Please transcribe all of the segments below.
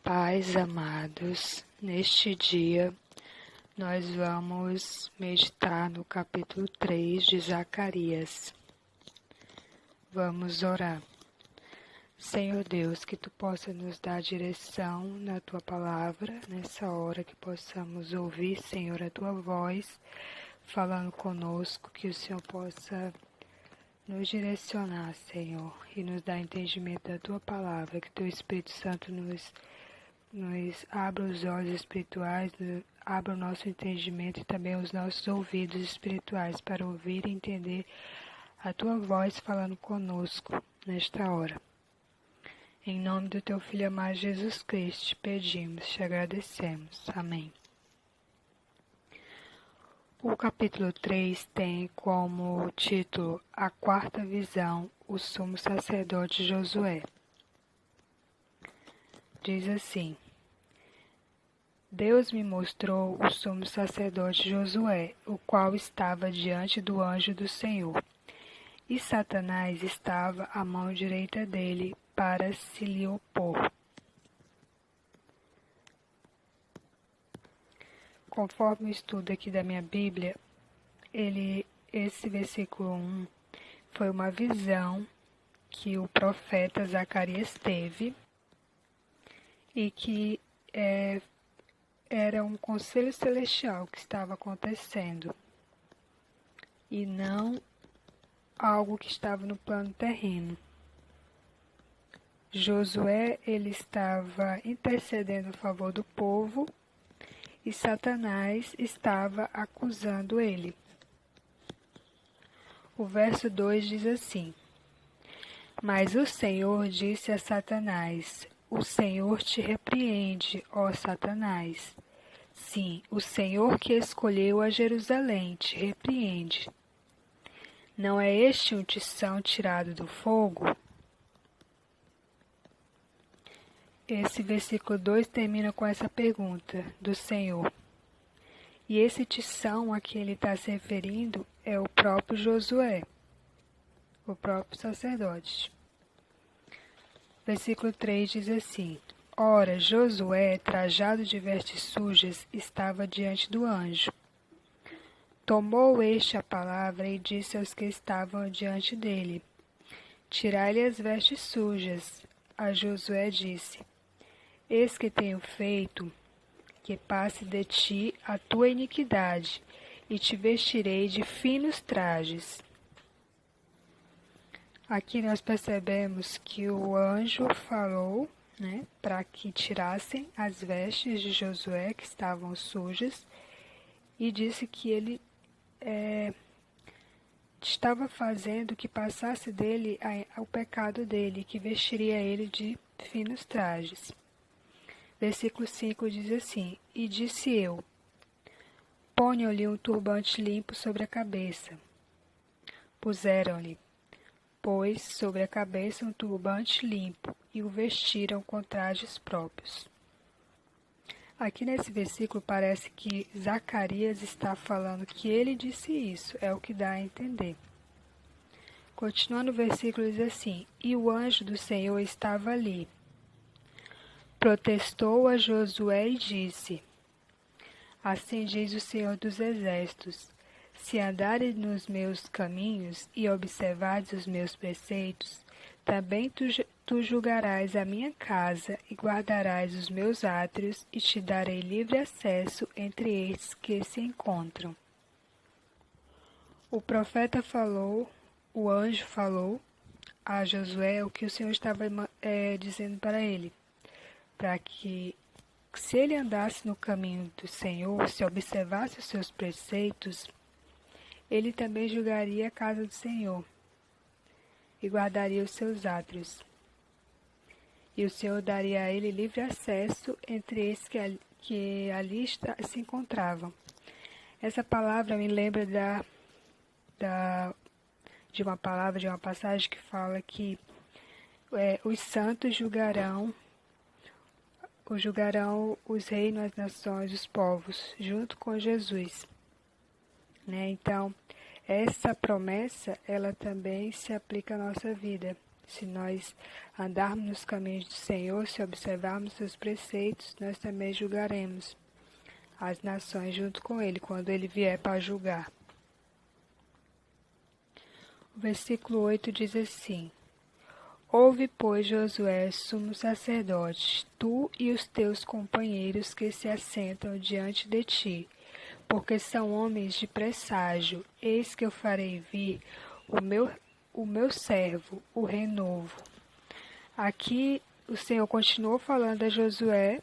paz, amados. Neste dia, nós vamos meditar no capítulo 3 de Zacarias. Vamos orar. Senhor Deus, que Tu possa nos dar direção na Tua palavra, nessa hora que possamos ouvir, Senhor, a Tua voz falando conosco, que o Senhor possa nos direcionar, Senhor, e nos dar entendimento da Tua palavra, que Teu Espírito Santo nos abra os olhos espirituais, abra o nosso entendimento e também os nossos ouvidos espirituais para ouvir e entender a Tua voz falando conosco nesta hora. Em nome do Teu Filho amado Jesus Cristo, te pedimos, te agradecemos. Amém. O capítulo 3 tem como título A Quarta Visão, o Sumo Sacerdote Josué. Diz assim: Deus me mostrou o sumo sacerdote Josué, o qual estava diante do anjo do Senhor, e Satanás estava à mão direita dele para se lhe opor. Conforme o estudo aqui da minha Bíblia, esse versículo 1 foi uma visão que o profeta Zacarias teve e que era um conselho celestial que estava acontecendo e não algo que estava no plano terreno. Josué, ele estava intercedendo a favor do povo e Satanás estava acusando ele. O verso 2 diz assim: Mas o Senhor disse a Satanás: O Senhor te repreende, ó Satanás. Sim, o Senhor que escolheu a Jerusalém te repreende. Não é este um tição tirado do fogo? Esse versículo 2 termina com essa pergunta do Senhor. E esse tição a que ele está se referindo é o próprio Josué, o próprio sacerdote. Versículo 3 diz assim: Ora, Josué, trajado de vestes sujas, estava diante do anjo. Tomou este a palavra e disse aos que estavam diante dele: Tirai-lhe as vestes sujas. A Josué disse: Eis que tenho feito que passe de ti a tua iniquidade, e te vestirei de finos trajes. Aqui nós percebemos que o anjo falou, para que tirassem as vestes de Josué que estavam sujas, e disse que ele estava fazendo que passasse dele o pecado dele, que vestiria ele de finos trajes. Versículo 5 diz assim: E disse eu: Ponham-lhe um turbante limpo sobre a cabeça. Puseram-lhe, pois, sobre a cabeça um turbante limpo, e o vestiram com trajes próprios. Aqui nesse versículo parece que Zacarias está falando que ele disse isso, é o que dá a entender. Continuando o versículo diz assim: E o anjo do Senhor estava ali. Protestou a Josué e disse: Assim diz o Senhor dos Exércitos: Se andares nos meus caminhos e observares os meus preceitos, também tu julgarás a minha casa e guardarás os meus átrios, e te darei livre acesso entre estes que se encontram. O profeta falou, o anjo falou a Josué o que o Senhor estava dizendo para ele, para que, se ele andasse no caminho do Senhor, se observasse os seus preceitos, ele também julgaria a casa do Senhor e guardaria os seus átrios. E o Senhor daria a ele livre acesso entre esses que ali se encontravam. Essa palavra me lembra de uma passagem que fala que os santos julgarão os reinos, as nações, os povos, junto com Jesus. Então, essa promessa, ela também se aplica à nossa vida. Se nós andarmos nos caminhos do Senhor, se observarmos seus preceitos, nós também julgaremos as nações junto com ele, quando ele vier para julgar. O versículo 8 diz assim: Ouve, pois, Josué, sumo sacerdote, tu e os teus companheiros que se assentam diante de ti, porque são homens de presságio. Eis que eu farei vir o meu servo, o renovo. Aqui o Senhor continuou falando a Josué,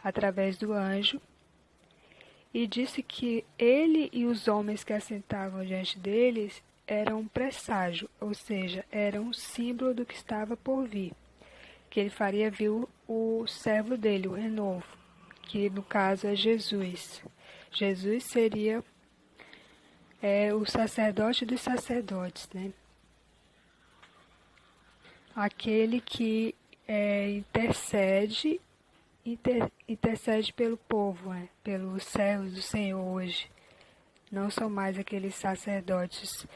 através do anjo, e disse que ele e os homens que assentavam diante deles eram um presságio, ou seja, eram um símbolo do que estava por vir, que ele faria vir o servo dele, o renovo, que no caso é Jesus. Jesus seria o sacerdote dos sacerdotes, né? Aquele que intercede pelo povo, né? Pelos servos do Senhor hoje. Não são mais aqueles sacerdotes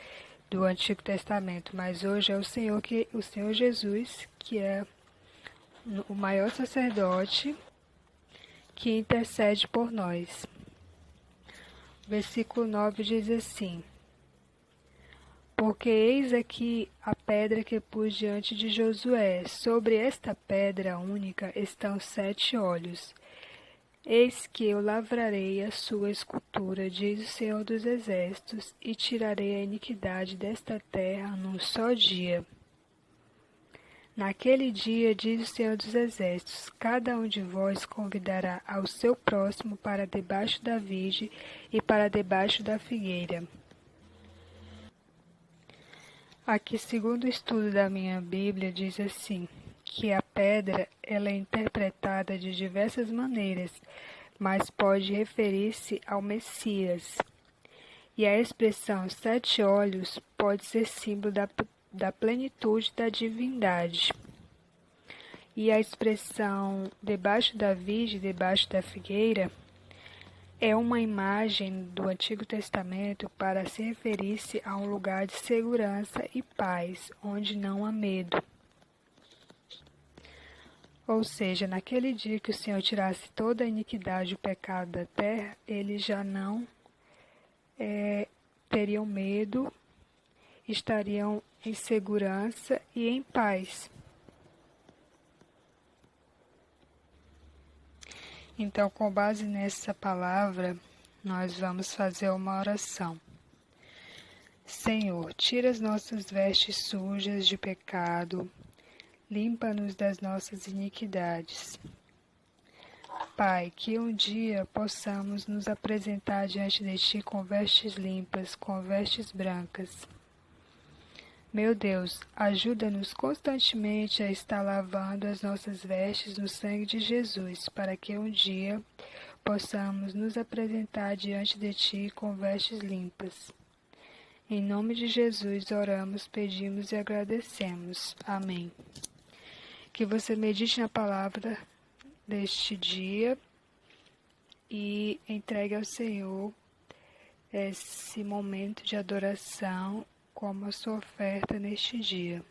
do Antigo Testamento, mas hoje é o Senhor Jesus, que é o maior sacerdote que intercede por nós. Versículo 9 diz assim: Porque eis aqui a pedra que pus diante de Josué, sobre esta pedra única estão 7 olhos. Eis que eu lavrarei a sua escultura, diz o Senhor dos Exércitos, e tirarei a iniquidade desta terra num só dia. Naquele dia, diz o Senhor dos Exércitos, cada um de vós convidará ao seu próximo para debaixo da vide e para debaixo da figueira. Aqui, segundo o estudo da minha Bíblia, diz assim, que a pedra ela é interpretada de diversas maneiras, mas pode referir-se ao Messias. E a expressão 7 olhos pode ser símbolo da plenitude da divindade. E a expressão debaixo da vide, debaixo da figueira, é uma imagem do Antigo Testamento para se referir-se a um lugar de segurança e paz, onde não há medo. Ou seja, naquele dia que o Senhor tirasse toda a iniquidade e o pecado da terra, eles já não teriam medo, estariam em segurança e em paz. Então, com base nessa palavra, nós vamos fazer uma oração. Senhor, tira as nossas vestes sujas de pecado, limpa-nos das nossas iniquidades. Pai, que um dia possamos nos apresentar diante de Ti com vestes limpas, com vestes brancas. Meu Deus, ajuda-nos constantemente a estar lavando as nossas vestes no sangue de Jesus, para que um dia possamos nos apresentar diante de Ti com vestes limpas. Em nome de Jesus oramos, pedimos e agradecemos. Amém. Que você medite na palavra deste dia e entregue ao Senhor esse momento de adoração como a sua oferta neste dia.